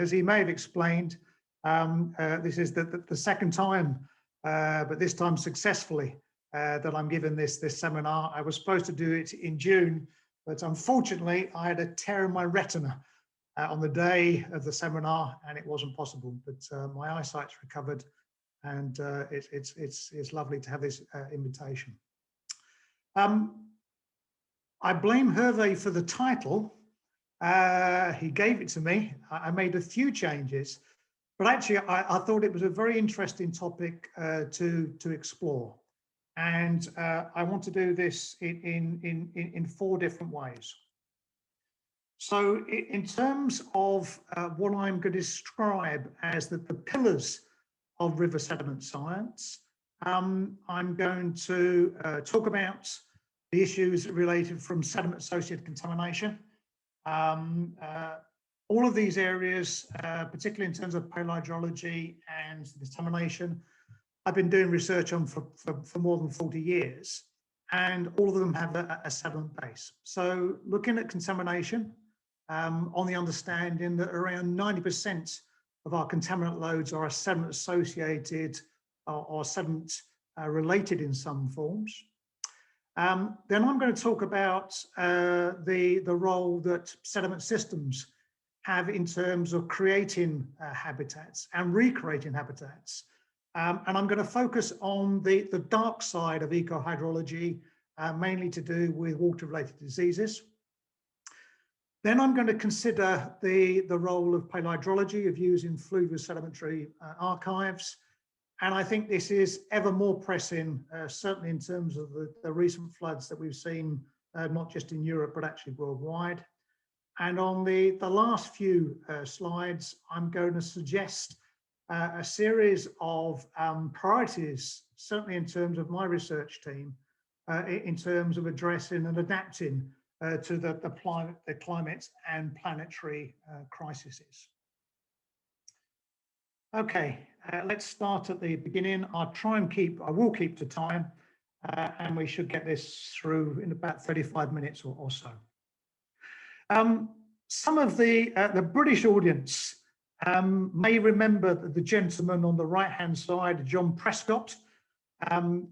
as he may have explained, this is the second time, but this time successfully, that I'm giving this seminar. I was supposed to do it in June, but unfortunately I had a tear in my retina on the day of the seminar, and it wasn't possible. But my eyesight's recovered, and it's lovely to have this invitation. I blame Hervé for the title. He gave it to me. I made a few changes, but actually I thought it was a very interesting topic to explore. And I want to do this in 4 different ways. So in terms of what I'm going to describe as the pillars of river sediment science, I'm going to talk about the issues related from sediment-associated contamination. All of these areas, particularly in terms of paleohydrology and contamination, I've been doing research on for more than 40 years, and all of them have a sediment base. So looking at contamination, on the understanding that around 90% of our contaminant loads are sediment associated or sediment related in some forms. Then I'm going to talk about the role that sediment systems have in terms of creating habitats and recreating habitats. And I'm going to focus on the dark side of ecohydrology, mainly to do with water-related diseases. Then I'm going to consider the role of paleohydrology, of using Fluvial sedimentary archives. And I think this is ever more pressing, certainly in terms of the recent floods that we've seen, not just in Europe, but actually worldwide. And on the last few slides, I'm going to suggest a series of priorities, certainly in terms of my research team, in terms of addressing and adapting to the climate and planetary crises. Okay, let's start at the beginning. I will keep to time, and we should get this through in about 35 minutes or so. Some of the British audience may remember the gentleman on the right-hand side, John Prescott,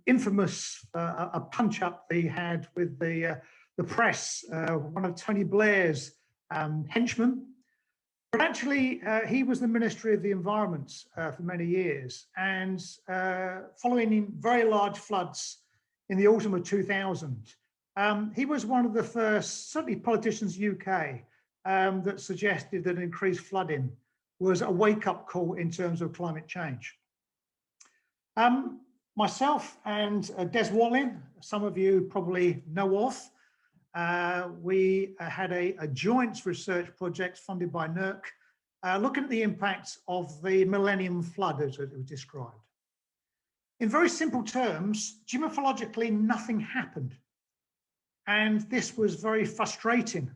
infamous a punch-up he had with the press, one of Tony Blair's henchmen. But actually, he was the Ministry of the Environment for many years, and following very large floods in the autumn of 2000, he was one of the first, certainly politicians UK, that suggested that increased flooding was a wake-up call in terms of climate change. Myself and Des Watling, some of you probably know of, we had a joint research project funded by NERC, looking at the impacts of the Millennium Flood, as it was described. In very simple terms, geomorphologically, nothing happened. And this was very frustrating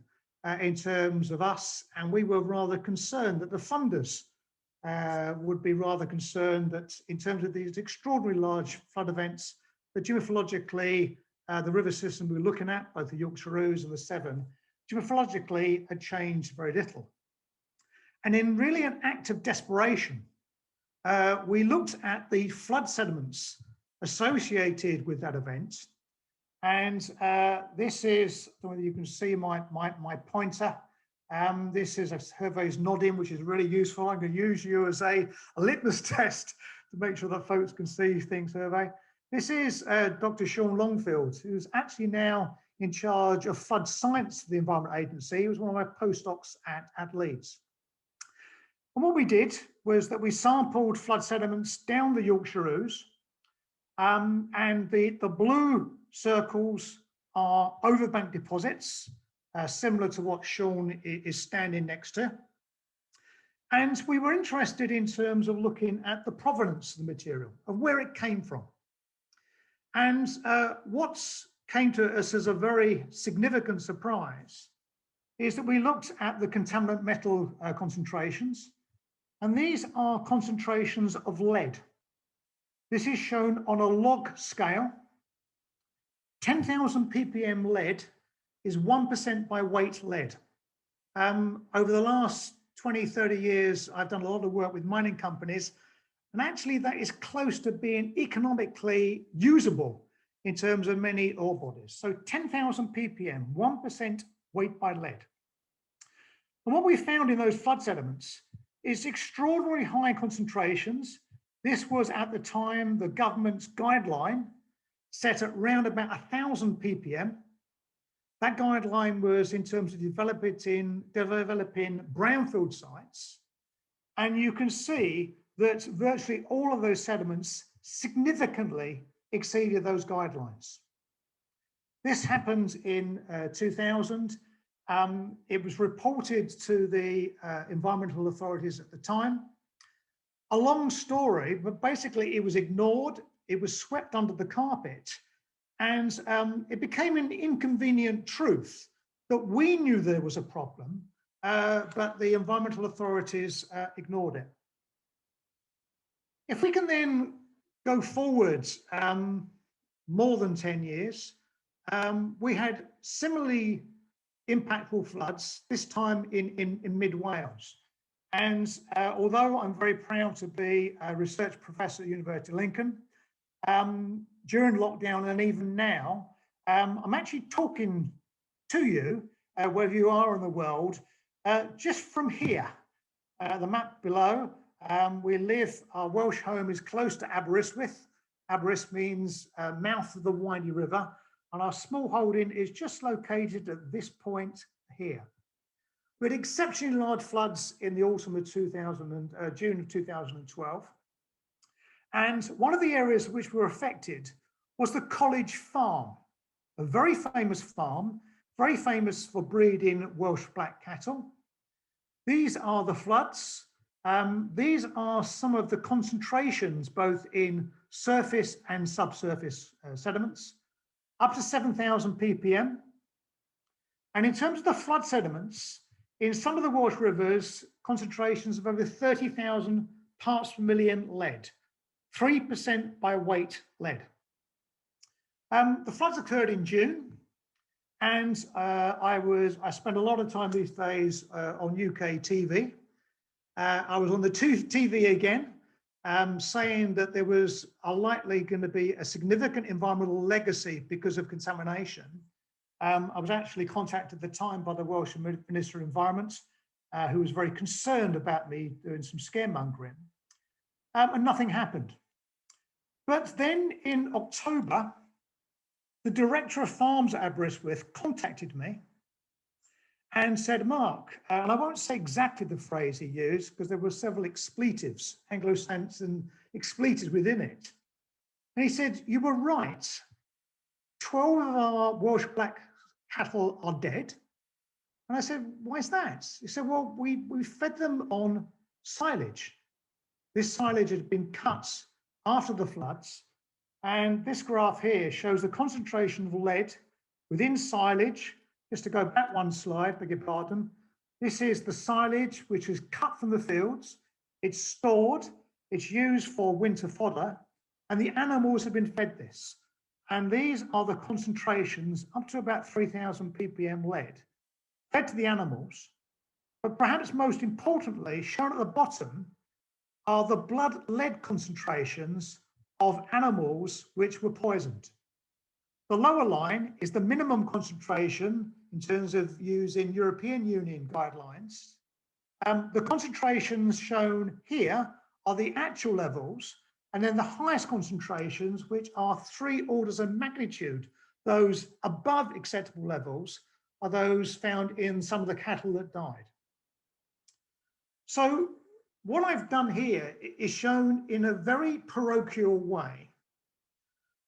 in terms of us, and we were rather concerned that the funders would be rather concerned that in terms of these extraordinarily large flood events, that geomorphologically, the river system we were looking at, both the Yorkshire Ouse and the Severn, geomorphologically had changed very little. And in really an act of desperation, we looked at the flood sediments associated with that event. And this is, whether you can see my pointer. This is Hervé's nodding, which is really useful. I'm going to use you as a litmus test to make sure that folks can see things, Hervé. This is Dr. Sean Longfield, who's actually now in charge of flood science for the Environment Agency. He was one of my postdocs at Leeds. And what we did was that we sampled flood sediments down the Yorkshire Ouse, and the blue circles are overbank deposits, similar to what Sean is standing next to. And we were interested in terms of looking at the provenance of the material, of where it came from. And what came to us as a very significant surprise is that we looked at the contaminant metal concentrations, and these are concentrations of lead. This is shown on a log scale. 10,000 ppm lead is 1% by weight lead. Over the last 20, 30 years, I've done a lot of work with mining companies, and actually that is close to being economically usable in terms of many ore bodies. So 10,000 ppm, 1% weight by lead. And what we found in those flood sediments is extraordinarily high concentrations. This was at the time the government's guideline set at around about 1,000 ppm. That guideline was in terms of developing brownfield sites. And you can see that virtually all of those sediments significantly exceeded those guidelines. This happened in 2000. It was reported to the environmental authorities at the time. A long story, but basically it was ignored. It was swept under the carpet. And it became an inconvenient truth that we knew there was a problem, but the environmental authorities ignored it. If we can then go forward more than 10 years, we had similarly impactful floods, this time in mid-Wales. And although I'm very proud to be a research professor at University of Lincoln, during lockdown and even now, I'm actually talking to you, wherever you are in the world, just from here. The map below, our Welsh home is close to Aberystwyth. Aberystwyth means mouth of the windy river, and our small holding is just located at this point here. We had exceptionally large floods in the autumn of June of 2012. And one of the areas which were affected was the College Farm, a very famous farm, very famous for breeding Welsh black cattle. These are the floods. These are some of the concentrations, both in surface and subsurface sediments, up to 7,000 ppm. And in terms of the flood sediments, in some of the Welsh rivers, concentrations of over 30,000 parts per million lead, 3% by weight lead. The floods occurred in June, and I spent a lot of time these days on UK TV. I was on the TV again, saying that there was likely going to be a significant environmental legacy because of contamination. I was actually contacted at the time by the Welsh Minister of Environment, who was very concerned about me doing some scaremongering, and nothing happened. But then in October, the director of farms at Aberystwyth contacted me and said, Mark, and I won't say exactly the phrase he used because there were several expletives, Anglo-Saxon expletives within it. And he said, you were right. 12 of our Welsh black cattle are dead. And I said, why is that? He said, well, we fed them on silage. This silage had been cut after the floods. And this graph here shows the concentration of lead within silage. Just to go back one slide, beg your pardon. This is the silage which is cut from the fields. It's stored, it's used for winter fodder, and the animals have been fed this. And these are the concentrations up to about 3,000 ppm lead fed to the animals. But perhaps most importantly, shown at the bottom are the blood lead concentrations of animals which were poisoned. The lower line is the minimum concentration in terms of using European Union guidelines. The concentrations shown here are the actual levels, and then the highest concentrations, which are 3 orders of magnitude, those above acceptable levels, are those found in some of the cattle that died. So what I've done here is shown in a very parochial way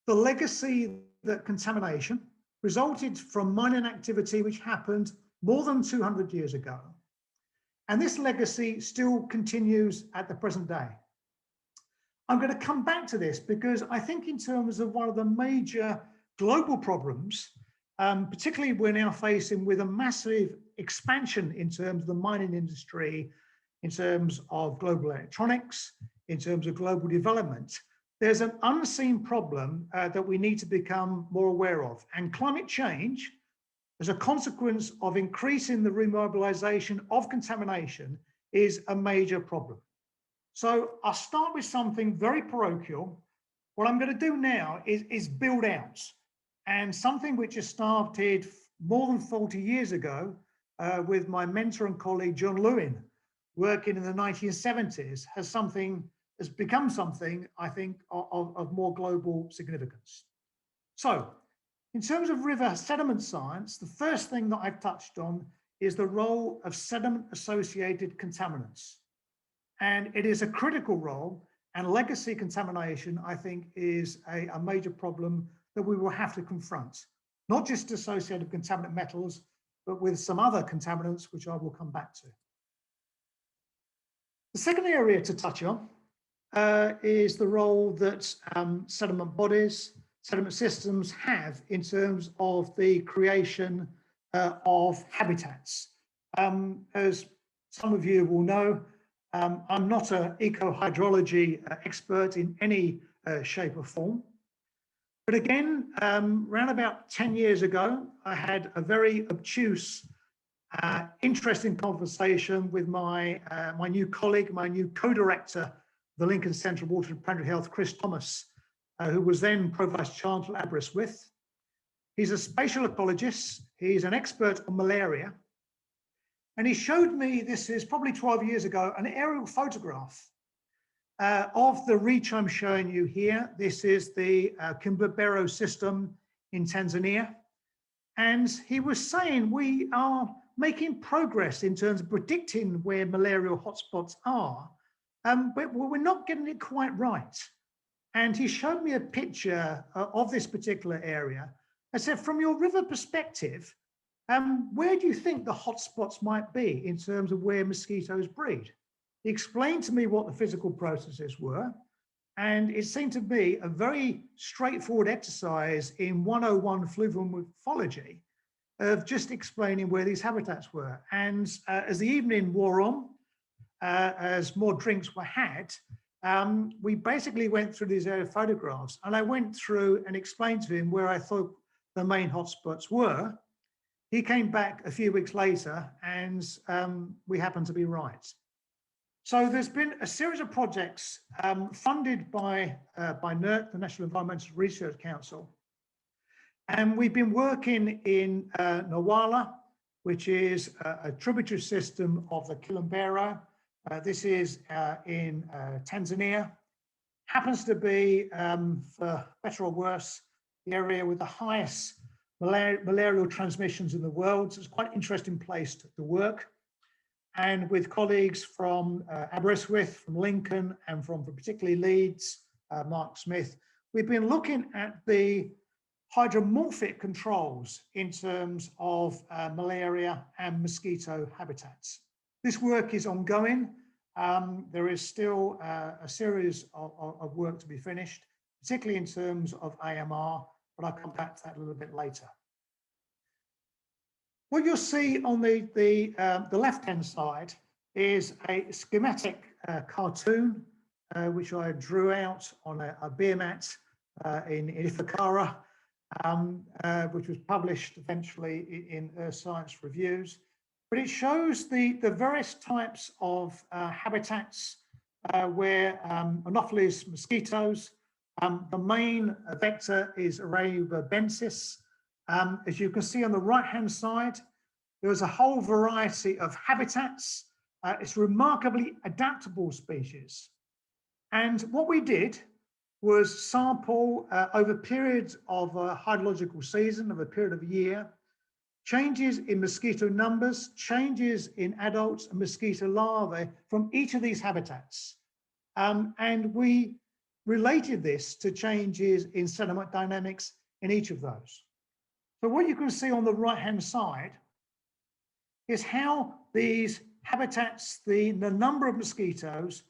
the legacy that contamination resulted from mining activity which happened more than 200 years ago. And this legacy still continues at the present day. I'm going to come back to this because I think in terms of one of the major global problems, particularly we're now facing with a massive expansion in terms of the mining industry, in terms of global electronics, in terms of global development, there's an unseen problem that we need to become more aware of. And climate change, as a consequence of increasing the remobilisation of contamination, is a major problem. So I'll start with something very parochial. What I'm going to do now is build out, and something which has started more than 40 years ago with my mentor and colleague John Lewin, working in the 1970s, has become something I think of more global significance. So in terms of river sediment science, the first thing that I've touched on is the role of sediment-associated contaminants. And it is a critical role, and legacy contamination, I think, is a major problem that we will have to confront, not just associated with contaminant metals, but with some other contaminants, which I will come back to. The second area to touch on is the role that sediment bodies, sediment systems have in terms of the creation of habitats. As some of you will know, I'm not an eco-hydrology expert in any shape or form. But again, around about 10 years ago, I had a very obtuse, interesting conversation with my new colleague, my new co-director, the Lincoln Centre of Water and Planetary Health, Chris Thomas, who was then Pro-Vice Chancellor at Aberystwyth. He's a spatial ecologist. He's an expert on malaria. And he showed me, this is probably 12 years ago, an aerial photograph of the reach I'm showing you here. This is the Kimbabero system in Tanzania. And he was saying we are making progress in terms of predicting where malarial hotspots are, but we're not getting it quite right. And he showed me a picture of this particular area. I said, from your river perspective, where do you think the hotspots might be in terms of where mosquitoes breed? He explained to me what the physical processes were, and it seemed to be a very straightforward exercise in 101 Fluvial morphology of just explaining where these habitats were. And as the evening wore on, as more drinks were had, we basically went through these aerial photographs, and I went through and explained to him where I thought the main hotspots were. He came back a few weeks later, and we happened to be right. So there's been a series of projects funded by NERC, the National Environmental Research Council. And we've been working in Nawala, which is a tributary system of the Kilimanjaro. This is in Tanzania. Happens to be, for better or worse, the area with the highest malarial transmissions in the world. So it's quite an interesting place to work. And with colleagues from Aberystwyth, from Lincoln, and from particularly Leeds, Mark Smith, we've been looking at the hydromorphic controls in terms of malaria and mosquito habitats. This work is ongoing. There is still a series of work to be finished, particularly in terms of AMR, but I'll come back to that a little bit later. What you'll see on the left-hand side is a schematic cartoon, which I drew out on a beer mat in Ifakara, which was published eventually in Earth Science Reviews. But it shows the various types of habitats where Anopheles mosquitoes, the main vector is Rewilding. As you can see on the right-hand side, there's a whole variety of habitats. It's remarkably adaptable species. And what we did was sample over periods of a hydrological season, of a period of a year, changes in mosquito numbers, changes in adults and mosquito larvae from each of these habitats. And we related this to changes in sediment dynamics in each of those. So what you can see on the right-hand side is how these habitats, the number of mosquitoes,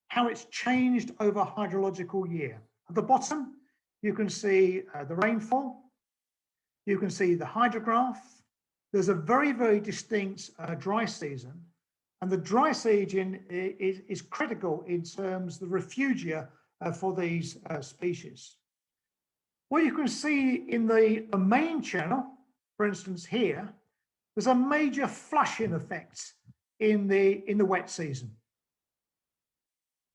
how it's changed over a hydrological year. At the bottom, you can see the rainfall. You can see the hydrograph. There's a very, very distinct dry season. And the dry season is critical in terms of the refugia for these species. What you can see in the main channel, for instance here, there's a major flushing effect in the wet season.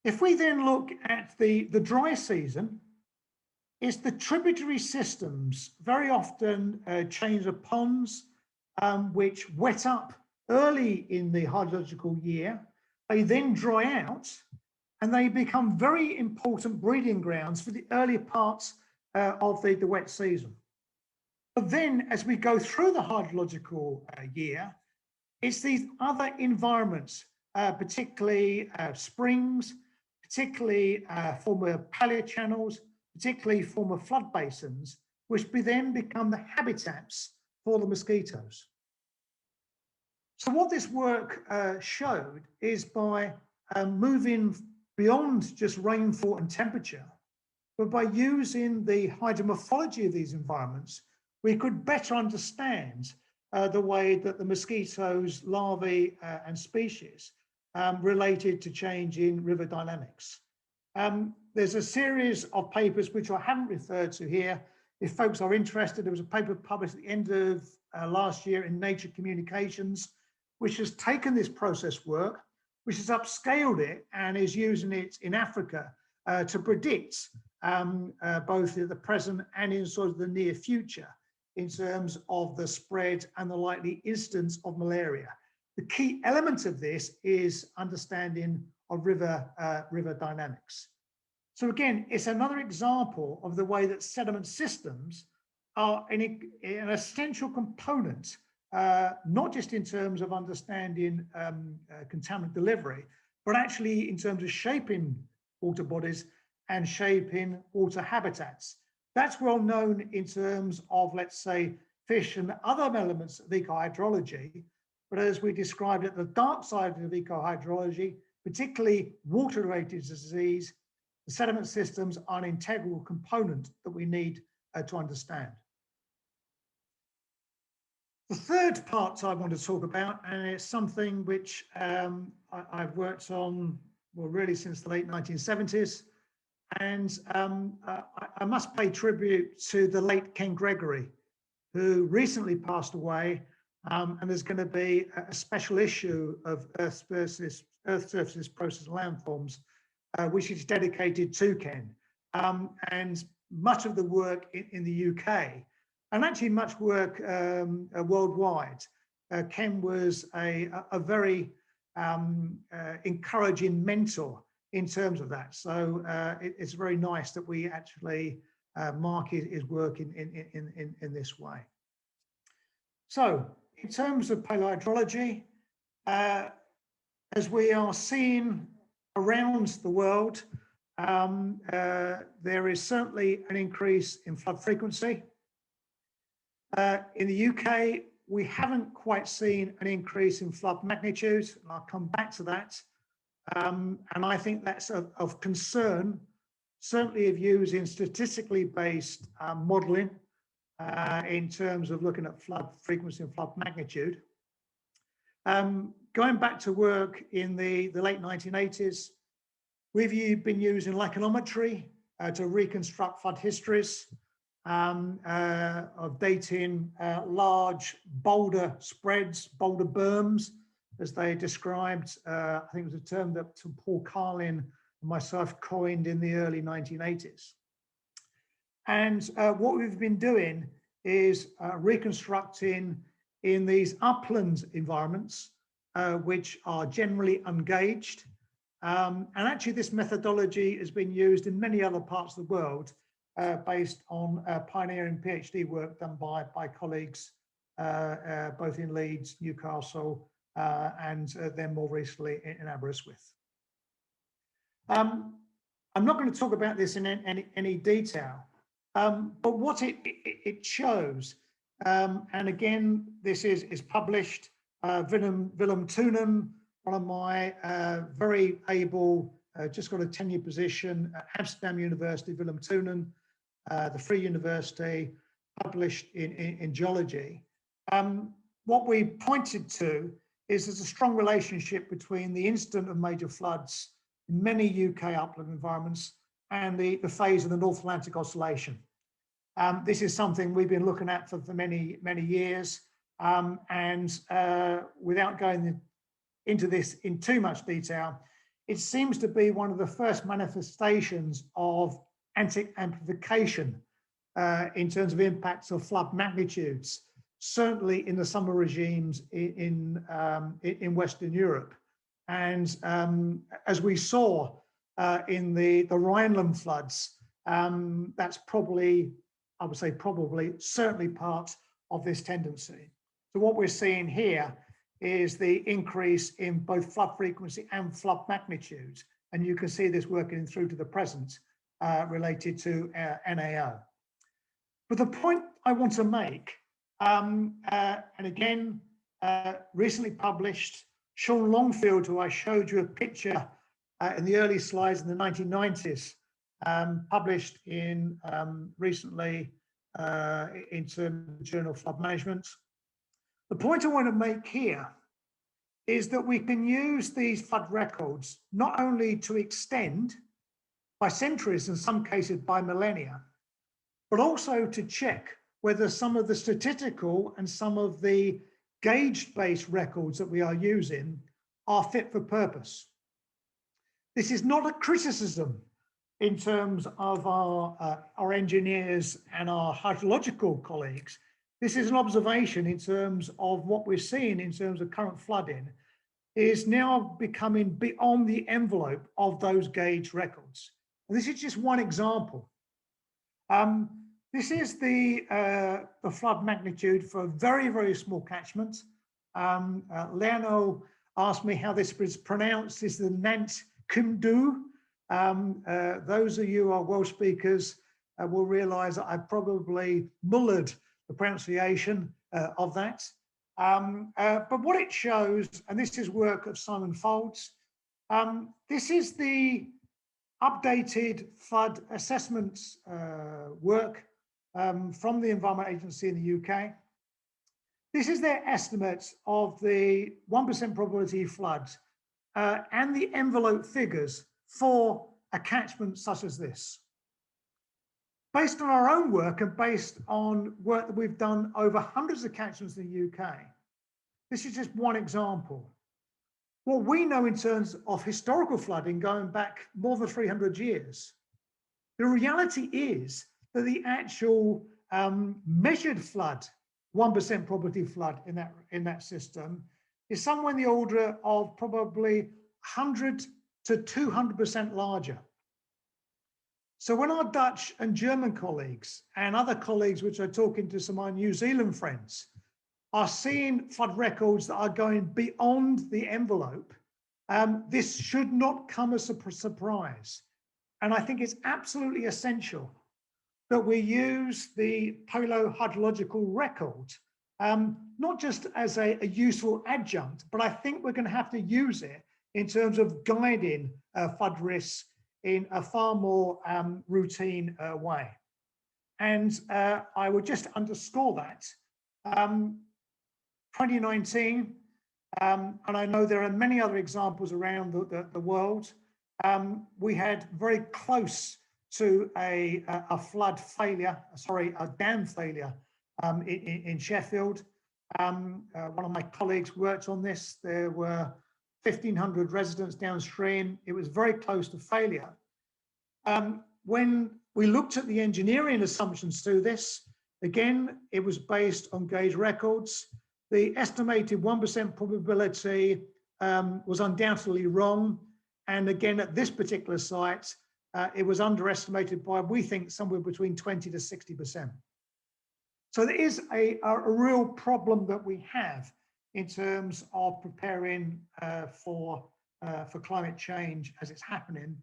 If we then look at the dry season, it's the tributary systems, very often chains of ponds, which wet up early in the hydrological year. They then dry out and they become very important breeding grounds for the earlier parts of the wet season. But then as we go through the hydrological year, it's these other environments, particularly springs, particularly former paleochannels, particularly former flood basins, which then become the habitats for the mosquitoes. So what this work showed is by moving beyond just rainfall and temperature, but by using the hydromorphology of these environments, we could better understand the way that the mosquitoes, larvae and species related to change in river dynamics. There's a series of papers which I haven't referred to here. If folks are interested, there was a paper published at the end of last year in Nature Communications, which has taken this process work, which has upscaled it and is using it in Africa to predict both the present and in sort of the near future in terms of the spread and the likely incidence of malaria. The key element of this is understanding of river dynamics. So again, it's another example of the way that sediment systems are an essential component, not just in terms of understanding contaminant delivery, but actually in terms of shaping water bodies and shaping water habitats. That's well known in terms of, let's say, fish and other elements of ecohydrology. But as we described at the dark side of ecohydrology, particularly water-related disease, the sediment systems are an integral component that we need to understand. The third part I want to talk about, and it's something which I've worked on, well, really since the late 1970s. And I must pay tribute to the late Ken Gregory, who recently passed away. And there's going to be a special issue of Earth Surfaces Process Landforms, which is dedicated to Ken. And much of the work in the UK, and actually much work worldwide, Ken was a very encouraging mentor in terms of that. So it's very nice that we actually mark his work in this way. So in terms of paleohydrology, as we are seeing around the world, there is certainly an increase in flood frequency. In the UK, we haven't quite seen an increase in flood magnitude, and I'll come back to that. And I think that's of concern, certainly of using statistically based modelling in terms of looking at flood frequency and flood magnitude. Going back to work in the late 1980s, we've been using lichenometry to reconstruct flood histories of dating large boulder spreads, boulder berms, as they described. I think it was a term that Paul Carlin and myself coined in the early 1980s. And what we've been doing is reconstructing in these upland environments, which are generally ungauged. And actually this methodology has been used in many other parts of the world based on pioneering PhD work done by colleagues both in Leeds, Newcastle, and then more recently in Aberystwyth. I'm not going to talk about this in any detail, but what it shows, and again, this is published, Willem Toenen, one of my very able, just got a tenure position at Amsterdam University, Willem Toenen, the Free University, published in geology. What we pointed to is there's a strong relationship between the incidence of major floods in many UK upland environments and the phase of the North Atlantic Oscillation. This is something we've been looking at for many years, and without going into this in too much detail, it seems to be one of the first manifestations of anti-amplification in terms of impacts of flood magnitudes, certainly in the summer regimes in Western Europe. And as we saw in the Rhineland floods, that's probably, I would say probably, certainly part of this tendency. So what we're seeing here is the increase in both flood frequency and flood magnitude. And you can see this working through to the present related to NAO. But the point I want to make, and again, recently published, Sean Longfield, who I showed you a picture in the early slides in the 1990s, published in recently into the Journal of Flood Management. The point I want to make here is that we can use these flood records not only to extend by centuries, in some cases by millennia, but also to check whether some of the statistical and some of the gauge-based records that we are using are fit for purpose. This is not a criticism in terms of our engineers and our hydrological colleagues. This is an observation in terms of what we're seeing in terms of current flooding is now becoming beyond the envelope of those gauge records. And this is just one example. This is the flood magnitude for a very, very small catchment. Leonel asked me how this is pronounced. This is the Nant Cymdu. Those of you who are Welsh speakers will realise that I probably mullered the pronunciation of that. But what it shows, and this is work of Simon Folds, this is the updated flood assessments work from the Environment Agency in the UK. This is their estimates of the 1% probability floods and the envelope figures for a catchment such as this. Based on our own work and based on work that we've done over hundreds of catchments in the UK, this is just one example. What we know in terms of historical flooding going back more than 300 years, the reality is that the actual measured flood, 1% probability flood in that system, is somewhere in the order of probably 100 to 200% larger. So when our Dutch and German colleagues and other colleagues, which are talking to some of my New Zealand friends, are seeing flood records that are going beyond the envelope, this should not come as a surprise. And I think it's absolutely essential that we use the paleohydrological record, not just as a useful adjunct, but I think we're going to have to use it in terms of guiding flood risks in a far more routine way. And I would just underscore that. 2019, and I know there are many other examples around the world, we had very close to a flood failure, sorry, a dam failure in Sheffield. One of my colleagues worked on this. There were 1,500 residents downstream. It was very close to failure. When we looked at the engineering assumptions to this, again, it was based on gauge records. The estimated 1% probability was undoubtedly wrong. And again, at this particular site, it was underestimated by, we think, somewhere between 20 to 60%. So there is a real problem that we have in terms of preparing for climate change as it's happening.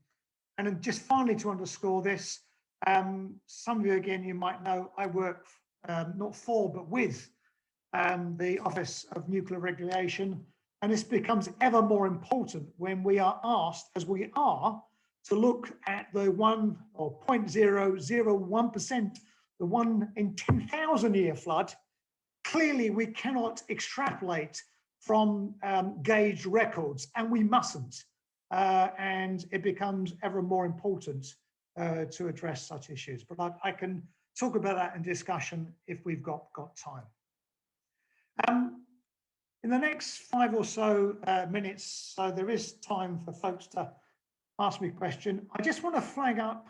And then just finally to underscore this, some of you, again, you might know, I work not for, but with the Office of Nuclear Regulation. And this becomes ever more important when we are asked, as we are, to look at the 1 or 0.001%, the 1 in 10,000 year flood. Clearly, we cannot extrapolate from gauge records, and we mustn't. And it becomes ever more important to address such issues. But I can talk about that in discussion if we've got time. In the next 5 or so minutes, so there is time for folks to ask me a question. I just want to flag up,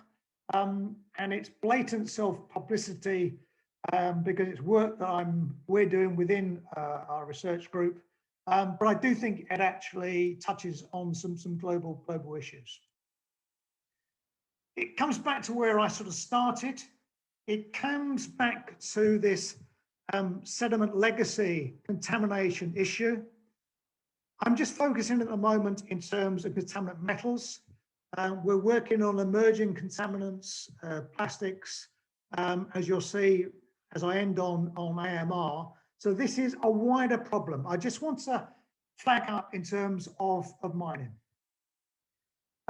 and it's blatant self-publicity because it's work that we're doing within our research group, but I do think it actually touches on some global issues. It comes back to where I sort of started. It comes back to this sediment legacy contamination issue. I'm just focusing at the moment in terms of contaminant metals. We're working on emerging contaminants, plastics, as you'll see as I end on AMR. So this is a wider problem. I just want to flag up in terms of mining.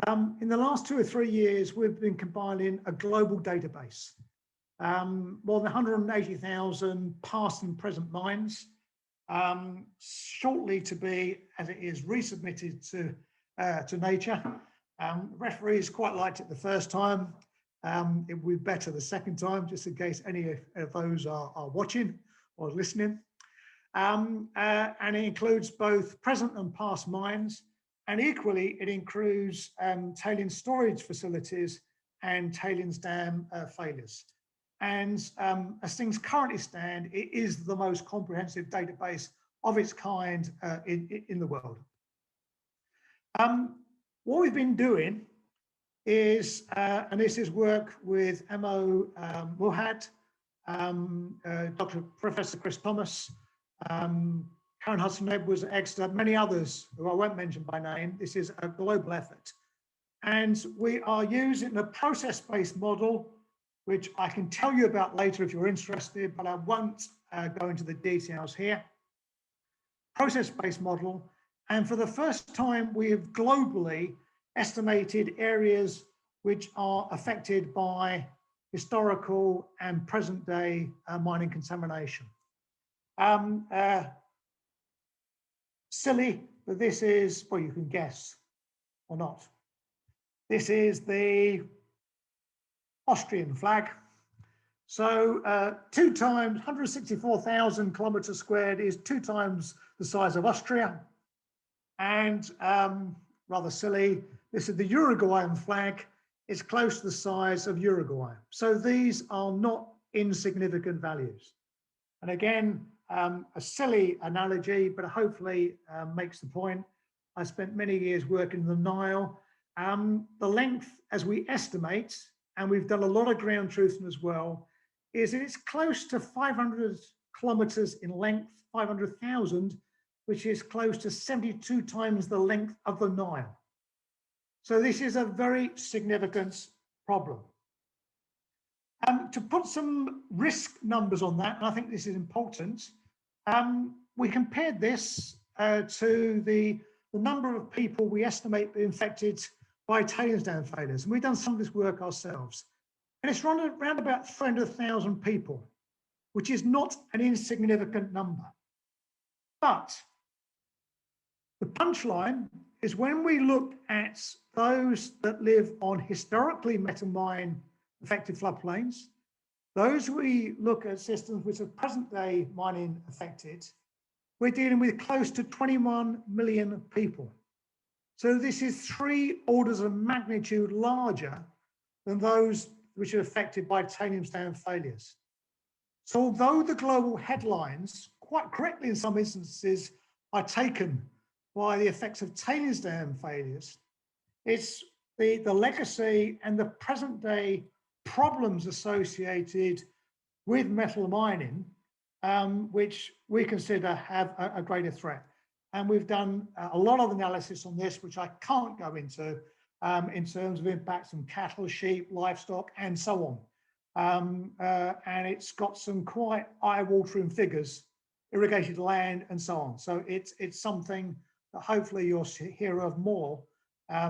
In the last 2 or 3 years, we've been compiling a global database. More than 180,000 past and present mines, shortly to be, as it is, resubmitted to nature. Referees quite liked it the first time. It would be better the second time, just in case any of those are watching or listening. And it includes both present and past mines, and equally it includes tailings storage facilities and tailings dam failures. And as things currently stand, it is the most comprehensive database of its kind in the world. What we've been doing is, and this is work with Mo Muhad, Professor Chris Thomas, Karen Hudson-Edwards at Exeter, many others who I won't mention by name. This is a global effort. And we are using a process-based model, which I can tell you about later if you're interested, but I won't go into the details here. Process-based model. And for the first time, we have globally estimated areas which are affected by historical and present day mining contamination. Silly, but this is, well, you can guess or not. This is the Austrian flag. So 2 times 164,000 kilometers squared is 2 times the size of Austria. And rather silly, this is the Uruguayan flag. It's close to the size of Uruguay. So these are not insignificant values. And again, a silly analogy, but hopefully makes the point. I spent many years working in the Nile. The length, as we estimate, and we've done a lot of ground truthing as well, is it's close to 500 kilometers in length, 500,000, which is close to 72 times the length of the Nile. So this is a very significant problem. To put some risk numbers on that, and I think this is important, we compared this to the number of people we estimate being infected by tailings dam failures. And we've done some of this work ourselves. And it's around about 300,000 people, which is not an insignificant number. But the punchline is when we look at those that live on historically metal mine affected floodplains, those we look at systems which are present day mining affected, we're dealing with close to 21 million people. So this is 3 orders of magnitude larger than those which are affected by tailings dam failures. So although the global headlines, quite correctly in some instances, are taken by the effects of tailings dam failures, it's the legacy and the present day problems associated with metal mining, which we consider have a greater threat. And we've done a lot of analysis on this, which I can't go into in terms of impacts on cattle, sheep, livestock, and so on. And it's got some quite eye-watering figures, irrigated land, and so on. So it's something that hopefully you'll hear of more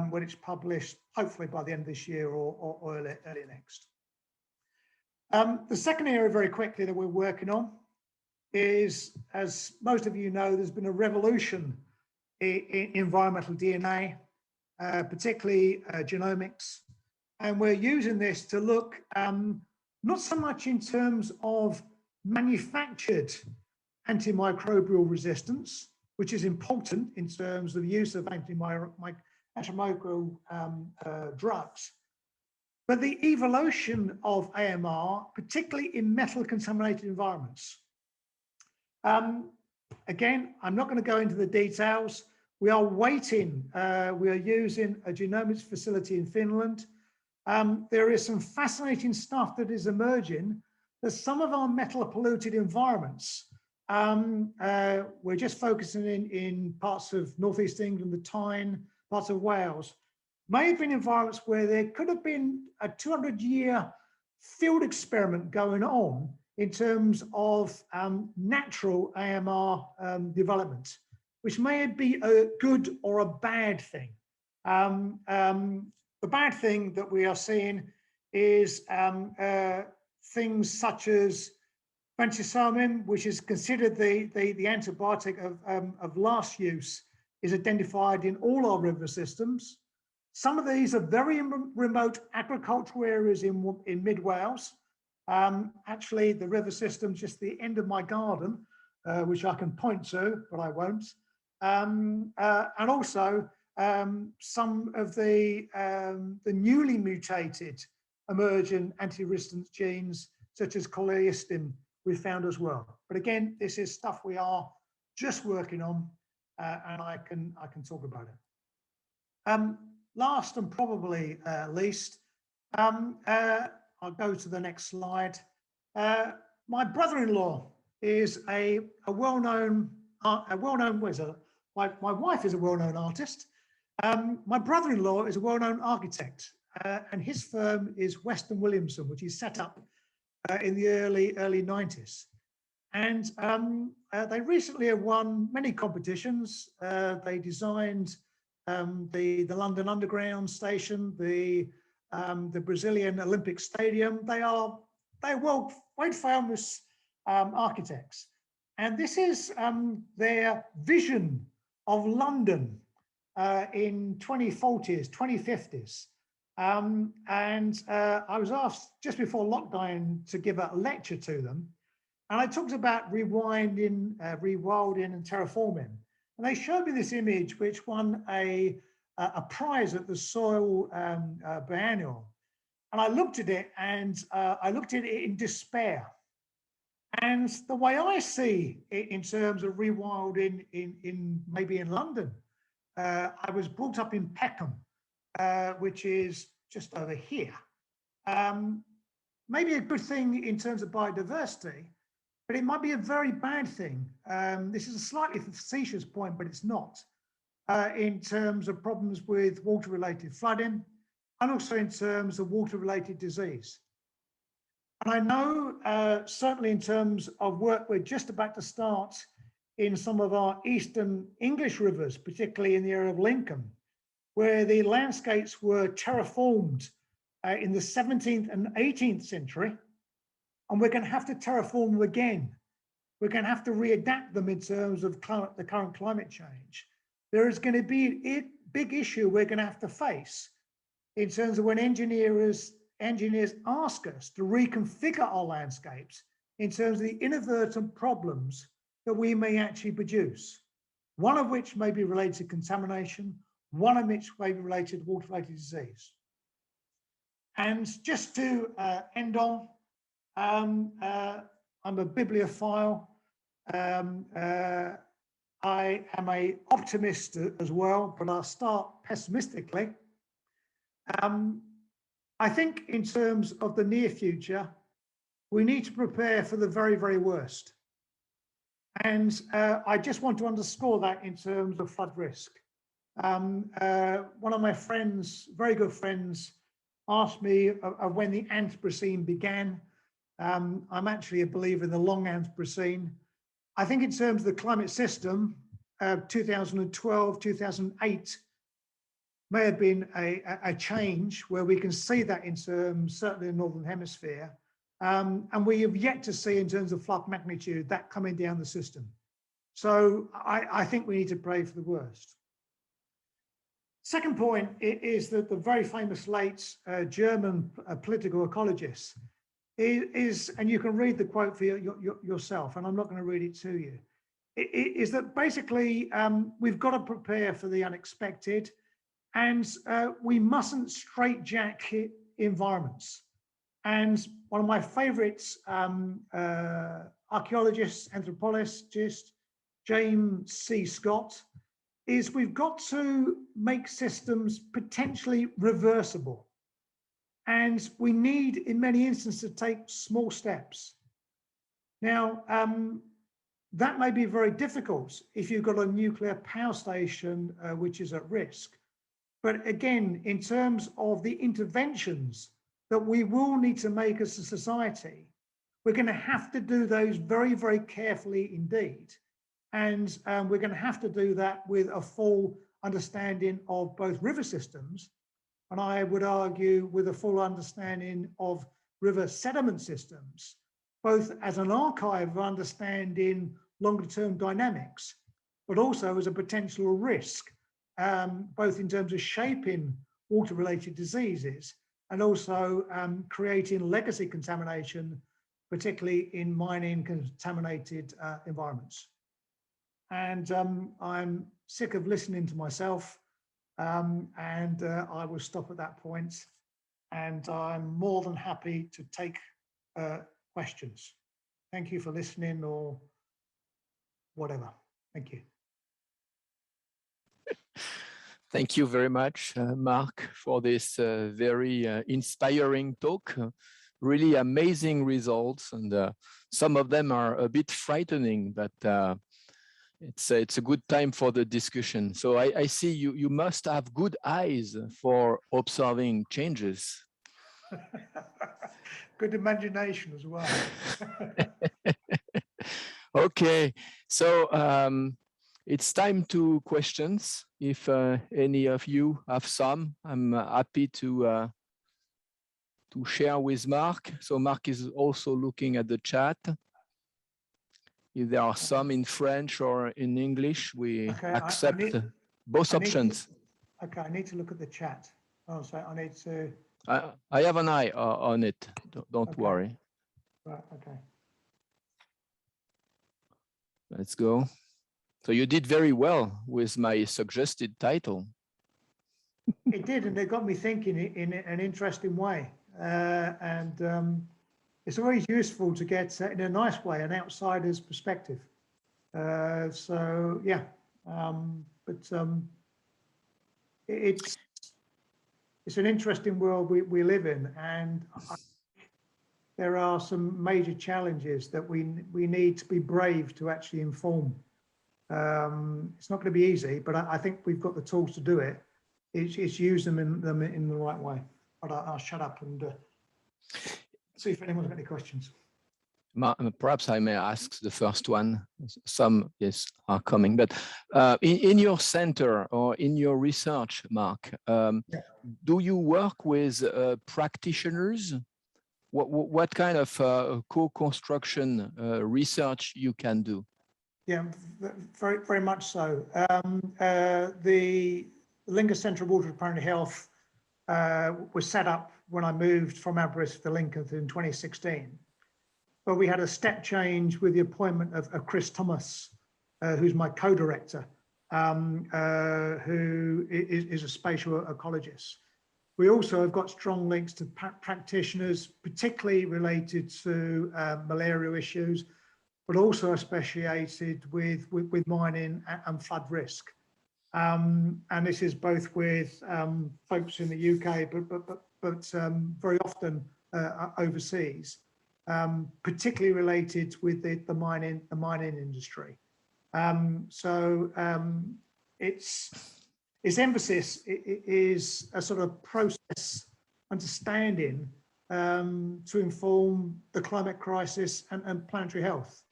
when it's published, hopefully by the end of this year or early next. The second area very quickly that we're working on is, as most of you know, there's been a revolution in environmental DNA, particularly genomics. And we're using this to look not so much in terms of manufactured antimicrobial resistance, which is important in terms of use of antimicrobial drugs. But the evolution of AMR, particularly in metal contaminated environments. Again, I'm not going to go into the details. We are waiting. We are using a genomics facility in Finland. There is some fascinating stuff that is emerging. There's some of our metal polluted environments. We're just focusing in parts of northeast England, the Tyne, parts of Wales. May have been environments where there could have been a 200-year field experiment going on in terms of natural AMR development, which may be a good or a bad thing. The bad thing that we are seeing is things such as penicillamine, which is considered the antibiotic of last use, is identified in all our river systems. Some of these are very remote agricultural areas in mid-Wales. Actually, the river system just the end of my garden, which I can point to, but I won't. And also some of the newly mutated emergent anti-resistance genes, such as coleistin, we found as well. But again, this is stuff we are just working on, and I can talk about it. Last and probably least, I'll go to the next slide. My brother-in-law is a well-known, my wife is a well-known artist. My brother-in-law is a well-known architect, and his firm is Weston Williamson, which he set up in the early 90s. And they recently have won many competitions. They designed the London Underground station, the Brazilian Olympic Stadium. They're world famous architects. And this is their vision of London in 2040s, 2050s. And I was asked just before lockdown to give a lecture to them. And I talked about rewilding and terraforming. And they showed me this image, which won a prize at the Soil Biennial. And I looked at it, and I looked at it in despair. And the way I see it in terms of rewilding maybe in London, I was brought up in Peckham, which is just over here. Maybe a good thing in terms of biodiversity, but it might be a very bad thing. This is a slightly facetious point, but it's not, in terms of problems with water-related flooding, and also in terms of water-related disease. And I know, certainly in terms of work we're just about to start in some of our eastern English rivers, particularly in the area of Lincoln, where the landscapes were terraformed in the 17th and 18th century, and we're going to have to terraform them again. We're going to have to readapt them in terms of the current climate change. There is going to be a big issue we're going to have to face in terms of when engineers ask us to reconfigure our landscapes in terms of the inadvertent problems that we may actually produce, one of which may be related to contamination, one of which may be related to water-related disease. And just to end on, I'm a bibliophile. I am an optimist as well, but I'll start pessimistically. I think in terms of the near future, we need to prepare for the very, very worst. And I just want to underscore that in terms of flood risk. One of my friends, very good friends, asked me when the Anthropocene began. I'm actually a believer in the long Anthropocene. I think in terms of the climate system, 2012, 2008 may have been a change where we can see that in terms, certainly in the Northern Hemisphere. And we have yet to see in terms of flood magnitude that coming down the system. So I think we need to pray for the worst. Second point is that the very famous late German political ecologist is, and you can read the quote for yourself, and I'm not going to read it to you. is that basically we've got to prepare for the unexpected, and we mustn't straitjacket environments. And one of my favorites, archaeologists, anthropologists, James C. Scott, is we've got to make systems potentially reversible. And we need, in many instances, to take small steps. Now, that may be very difficult if you've got a nuclear power station which is at risk. But again, in terms of the interventions that we will need to make as a society, we're going to have to do those very, very carefully indeed. And we're going to have to do that with a full understanding of both river systems, and I would argue with a full understanding of river sediment systems, both as an archive of understanding longer term dynamics, but also as a potential risk, both in terms of shaping water-related diseases and also creating legacy contamination, particularly in mining contaminated environments. And I'm sick of listening to myself, and I will stop at that point, and I'm more than happy to take questions. Thank you for listening, or whatever. Thank you. Thank you very much, Mark, for this very inspiring talk. Really amazing results, and some of them are a bit frightening, but it's a good time for the discussion. So I see you must have good eyes for observing changes. Good imagination as well. Okay, so it's time to questions. If any of you have some, I'm happy to share with Mark. So Mark is also looking at the chat. If there are some in French or in English, we accept both options. Okay, I need to look at the chat. Oh, so I need to. I have an eye on it. Don't worry. Right. Okay. Let's go. So you did very well with my suggested title. It did, and it got me thinking in an interesting way. It's always useful to get, in a nice way, an outsider's perspective. So yeah, it's an interesting world we live in, and there are some major challenges that we need to be brave to actually inform. It's not going to be easy, but I think we've got the tools to do it. It's use them in the right way. But I'll shut up and see if anyone's got any questions. Perhaps I may ask the first one. Some, yes, are coming. But in your center or in your research, Mark, do you work with practitioners? What kind of co-construction research you can do? Yeah, very, very much so. The Lincoln Centre of Water and Planetary Health was set up when I moved from Aberystwyth to Lincoln in 2016. But we had a step change with the appointment of Chris Thomas, who's my co-director, who is a spatial ecologist. We also have got strong links to practitioners, particularly related to malaria issues, but also associated with mining and flood risk. And this is both with folks in the UK, but very often overseas, particularly related with the mining industry. Its emphasis is a sort of process understanding to inform the climate crisis and planetary health.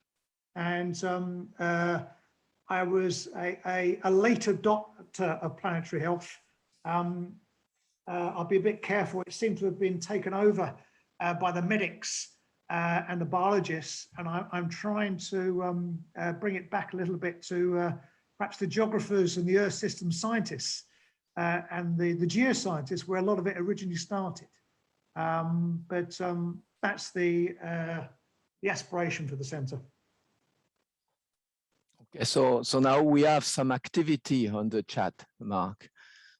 And I was a late adopter of planetary health. I'll be a bit careful. It seems to have been taken over by the medics and the biologists, and I'm trying to bring it back a little bit to perhaps the geographers and the Earth system scientists and the geoscientists, where a lot of it originally started. But that's the aspiration for the centre. Okay, so now we have some activity on the chat, Mark.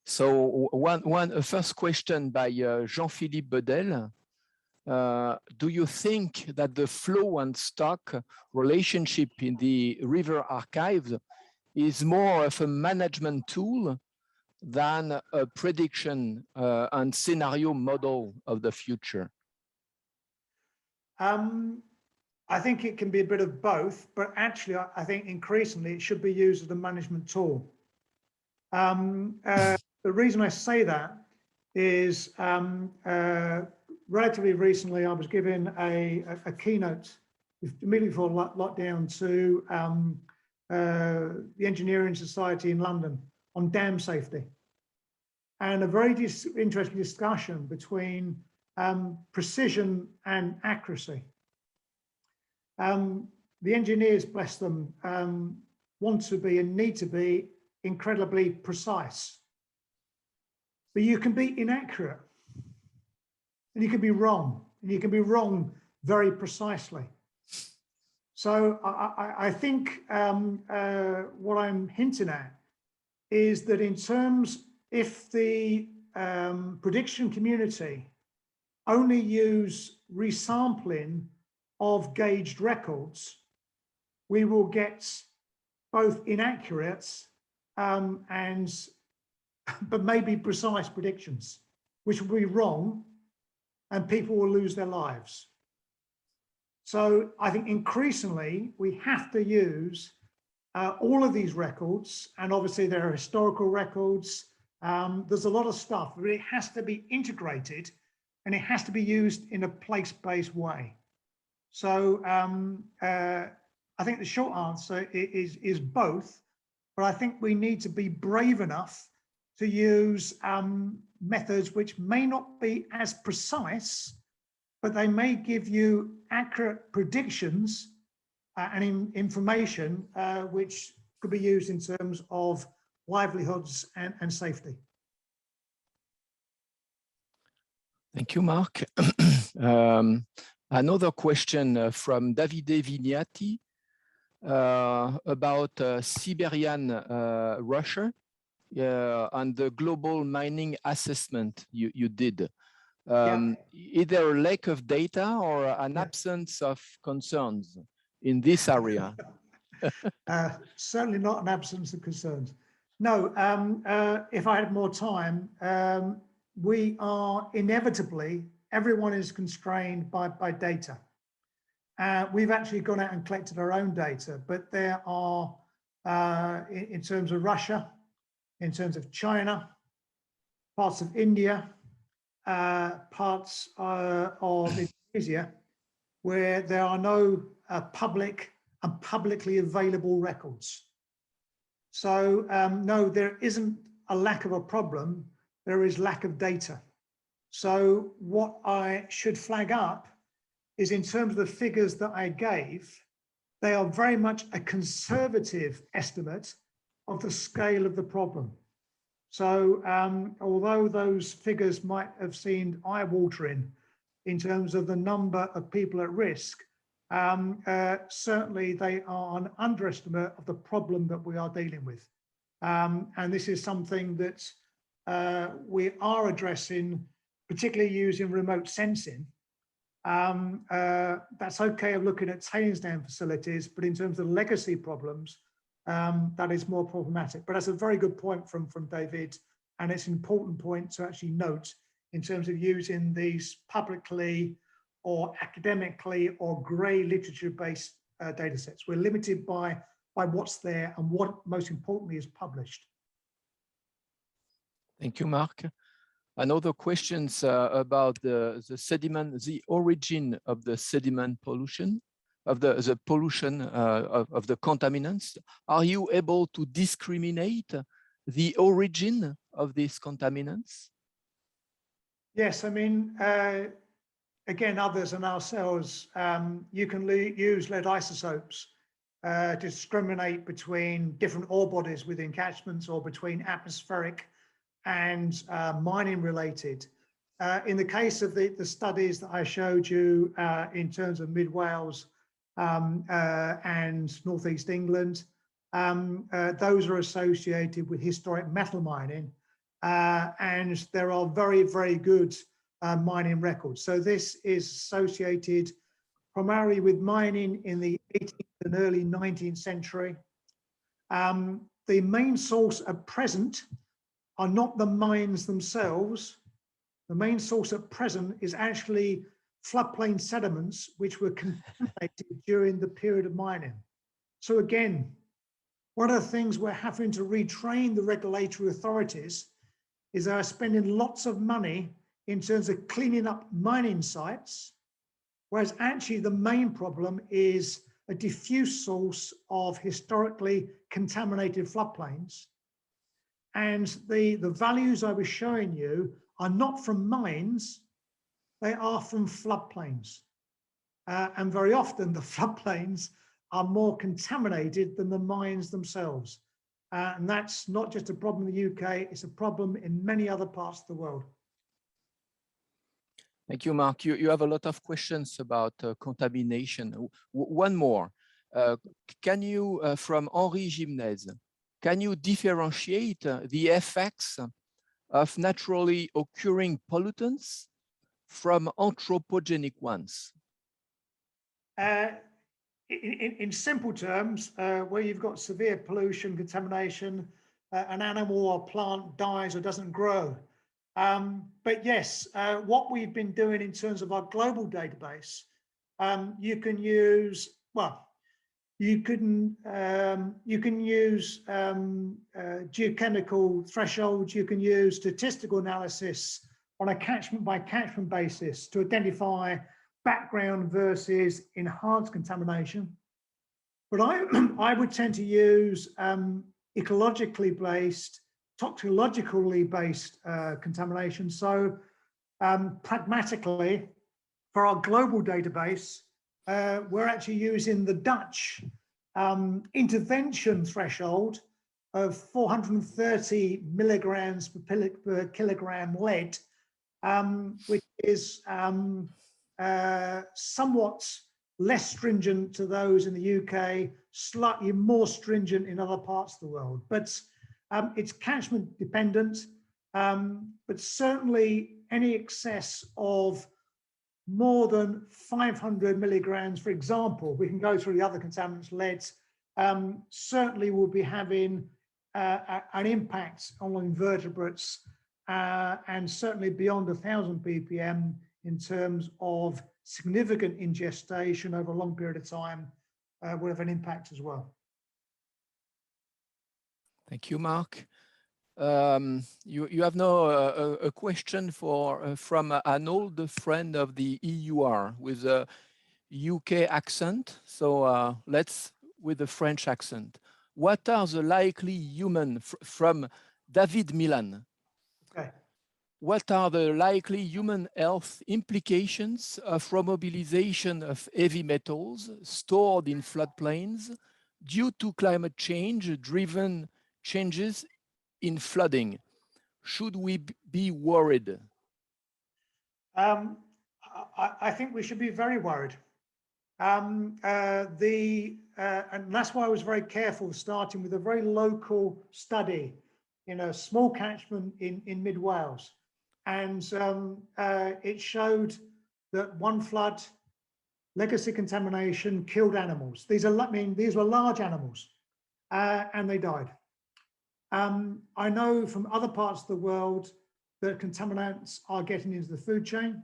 So a first question by Jean-Philippe Bedel. Do you think that the flow and stock relationship in the river archives is more of a management tool than a prediction and scenario model of the future? I think it can be a bit of both, but actually I think increasingly it should be used as a management tool. The reason I say that is relatively recently I was given a keynote immediately before lockdown to the Engineering Society in London on dam safety, and a very interesting discussion between precision and accuracy. The engineers, bless them, want to be and need to be incredibly precise. But you can be inaccurate and you can be wrong, and you can be wrong very precisely. So I think what I'm hinting at is that in terms, if the prediction community only use resampling of gauged records, we will get both inaccurate but maybe precise predictions, which will be wrong, and people will lose their lives. So I think increasingly we have to use all of these records, and obviously there are historical records. There's a lot of stuff, but it has to be integrated and it has to be used in a place-based way. So I think the short answer is both, but I think we need to be brave enough to use methods which may not be as precise, but they may give you accurate predictions and information which could be used in terms of livelihoods and safety. Thank you, Mark. Another question from Davide Vignati about Siberian Russia and the global mining assessment you did. Is there a lack of data or an absence of concerns in this area? Certainly not an absence of concerns. No, if I had more time, we are inevitably, everyone is constrained by data. We've actually gone out and collected our own data, but there are, in terms of Russia, in terms of China, parts of India, parts of Indonesia, where there are no public and publicly available records. So no, there isn't a lack of a problem, there is lack of data. So what I should flag up is, in terms of the figures that I gave, they are very much a conservative estimate of the scale of the problem. So although those figures might have seemed eye-watering in terms of the number of people at risk, certainly they are an underestimate of the problem that we are dealing with. And this is something that we are addressing, particularly using remote sensing. That's okay of looking at tailings dam facilities, but in terms of legacy problems, that is more problematic. But that's a very good point from David, and it's an important point to actually note in terms of using these publicly or academically or grey literature-based data sets. We're limited by what's there and what, most importantly, is published. Thank you, Mark. Another questions about the sediment, the origin of the sediment pollution, of the pollution of the contaminants. Are you able to discriminate the origin of these contaminants? Yes, I mean, again, others and ourselves, you can use lead isotopes to discriminate between different ore bodies within catchments or between atmospheric and mining related. In the case of the studies that I showed you in terms of mid Wales and northeast England, those are associated with historic metal mining, and there are very, very good mining records. So this is associated primarily with mining in the 18th and early 19th century. The main source at present are not the mines themselves. The main source at present is actually floodplain sediments, which were contaminated during the period of mining. So again, one of the things we're having to retrain the regulatory authorities is they're spending lots of money in terms of cleaning up mining sites, whereas actually the main problem is a diffuse source of historically contaminated floodplains. And the values I was showing you are not from mines, they are from floodplains. And very often the floodplains are more contaminated than the mines themselves. And that's not just a problem in the UK, it's a problem in many other parts of the world. Thank you, Mark. You have a lot of questions about contamination. One more. Can you, from Henri Gimnez, can you differentiate the effects of naturally occurring pollutants from anthropogenic ones? In simple terms, where you've got severe pollution, contamination, an animal or plant dies or doesn't grow. But yes, what we've been doing in terms of our global database, you can use, well, you can use geochemical thresholds, you can use statistical analysis on a catchment by catchment basis to identify background versus enhanced contamination. But I would tend to use ecologically based, toxicologically based contamination. So pragmatically, for our global database, we're actually using the Dutch intervention threshold of 430 milligrams per kilogram lead, which is somewhat less stringent to those in the UK, slightly more stringent in other parts of the world. But it's catchment dependent, but certainly any excess of more than 500 milligrams, for example, we can go through the other contaminants, leads, certainly will be having an impact on invertebrates, and certainly beyond 1,000 ppm in terms of significant ingestation over a long period of time will have an impact as well. Thank you, Mark. You have now a question from an old friend of the EUR with a UK accent. So let's with a French accent. What are the likely human from David Milan? Okay. What are the likely human health implications of remobilisation of heavy metals stored in floodplains due to climate change-driven changes in flooding? Should we be worried? I think we should be very worried. And that's why I was very careful starting with a very local study in a small catchment in mid Wales. And it showed that one flood, legacy contamination, killed animals. These were large animals, and they died. I know from other parts of the world that contaminants are getting into the food chain.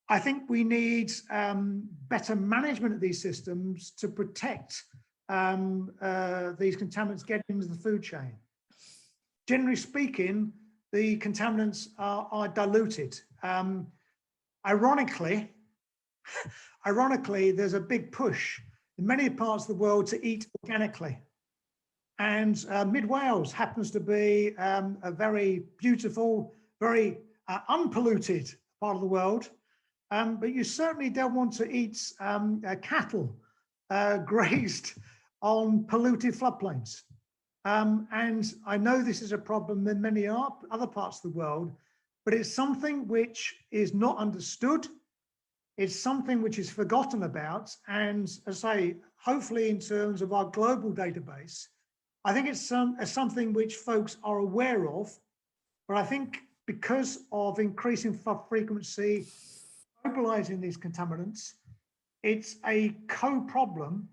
I think we need better management of these systems to protect these contaminants getting into the food chain. Generally speaking, the contaminants are diluted. Ironically, there's a big push in many parts of the world to eat organically. And mid Wales happens to be a very beautiful, very unpolluted part of the world. But you certainly don't want to eat cattle grazed on polluted floodplains. And I know this is a problem in many other parts of the world, but it's something which is not understood. It's something which is forgotten about. And as I say, hopefully in terms of our global database, I think it's something which folks are aware of, but I think because of increasing flood frequency, mobilizing these contaminants, it's a co-problem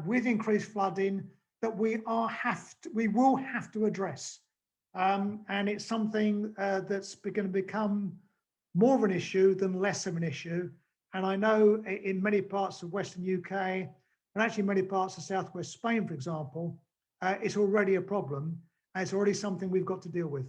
with increased flooding that we will have to address. And it's something that's going to become more of an issue than less of an issue. And I know in many parts of Western UK, and actually many parts of Southwest Spain, for example, it's already a problem, and it's already something we've got to deal with.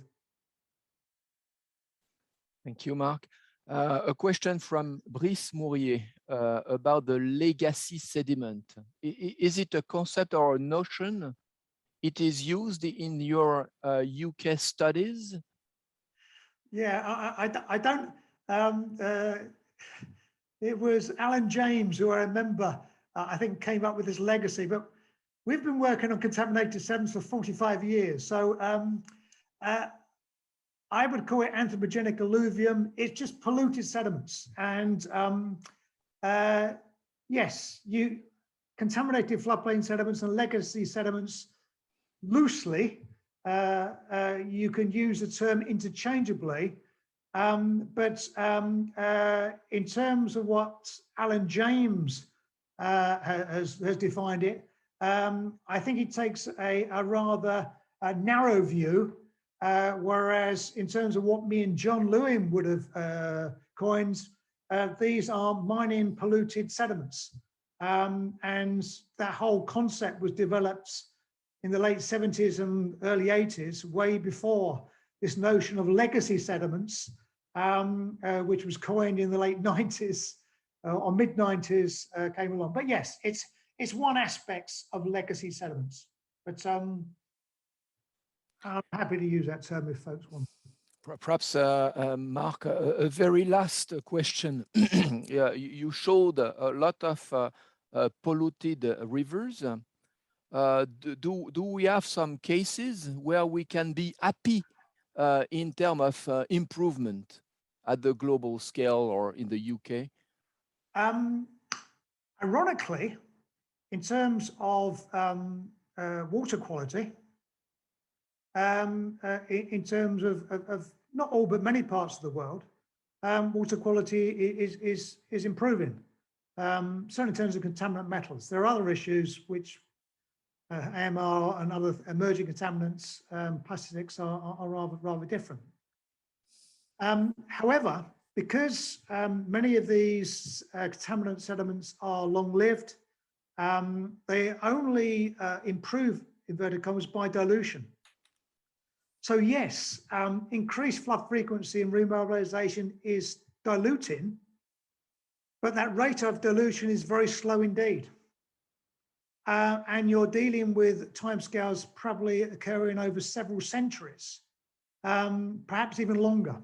Thank you, Mark. A question from Brice Mourier about the legacy sediment. Is it a concept or a notion? It is used in your UK studies? Yeah, I don't. It was Alan James, who I remember, I think came up with this legacy, but we've been working on contaminated sediments for 45 years. So I would call it anthropogenic alluvium. It's just polluted sediments. And yes, contaminated floodplain sediments and legacy sediments, loosely, you can use the term interchangeably. But in terms of what Alan James has defined it, I think he takes a rather narrow view, whereas in terms of what me and John Lewin would have coined, these are mining polluted sediments. And that whole concept was developed in the late 70s and early 80s, way before this notion of legacy sediments, which was coined in the late 90s or mid 90s, came along. But yes, it's one aspect of legacy sediments. But I'm happy to use that term if folks want. Perhaps, Mark, a very last question. Yeah, you showed a lot of polluted rivers. Do we have some cases where we can be happy in terms of improvement at the global scale or in the UK? Ironically, in terms of water quality, in terms of not all but many parts of the world, water quality is improving. Certainly in terms of contaminant metals. There are other issues which AMR and other emerging contaminants, plastics are rather different. However, because many of these contaminant sediments are long-lived, they only improve, inverted commas, by dilution. So yes, increased flood frequency and remobilisation is diluting, but that rate of dilution is very slow indeed. And you're dealing with timescales probably occurring over several centuries, perhaps even longer.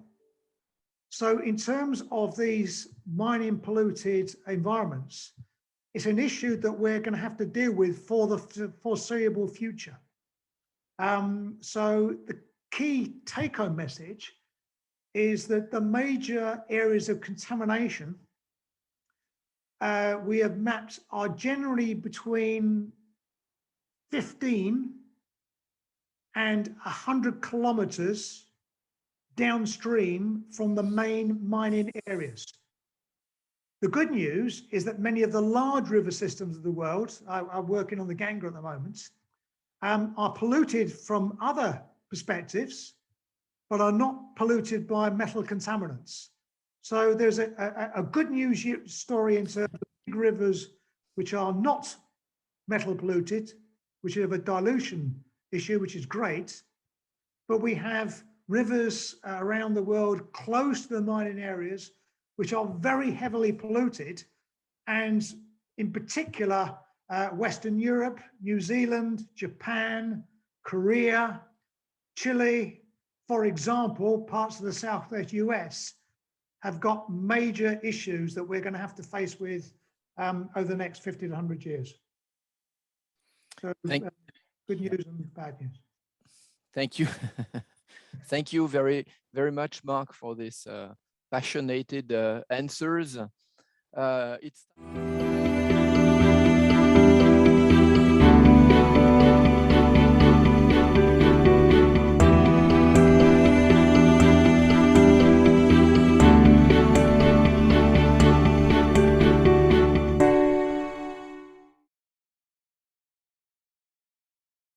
So in terms of these mining polluted environments, it's an issue that we're going to have to deal with for the foreseeable future. So the key take-home message is that the major areas of contamination we have mapped are generally between 15 and 100 kilometers downstream from the main mining areas. The good news is that many of the large river systems of the world, I'm working on the Ganga at the moment, are polluted from other perspectives, but are not polluted by metal contaminants. So there's a good news story in terms of big rivers which are not metal polluted, which have a dilution issue, which is great. But we have rivers around the world close to the mining areas, which are very heavily polluted. And in particular, Western Europe, New Zealand, Japan, Korea, Chile, for example, parts of the Southwest US, have got major issues that we're going to have to face with over the next 50 to 100 years. So good news and bad news. Thank you. Thank you very, very much, Mark, for this passionate answers. It's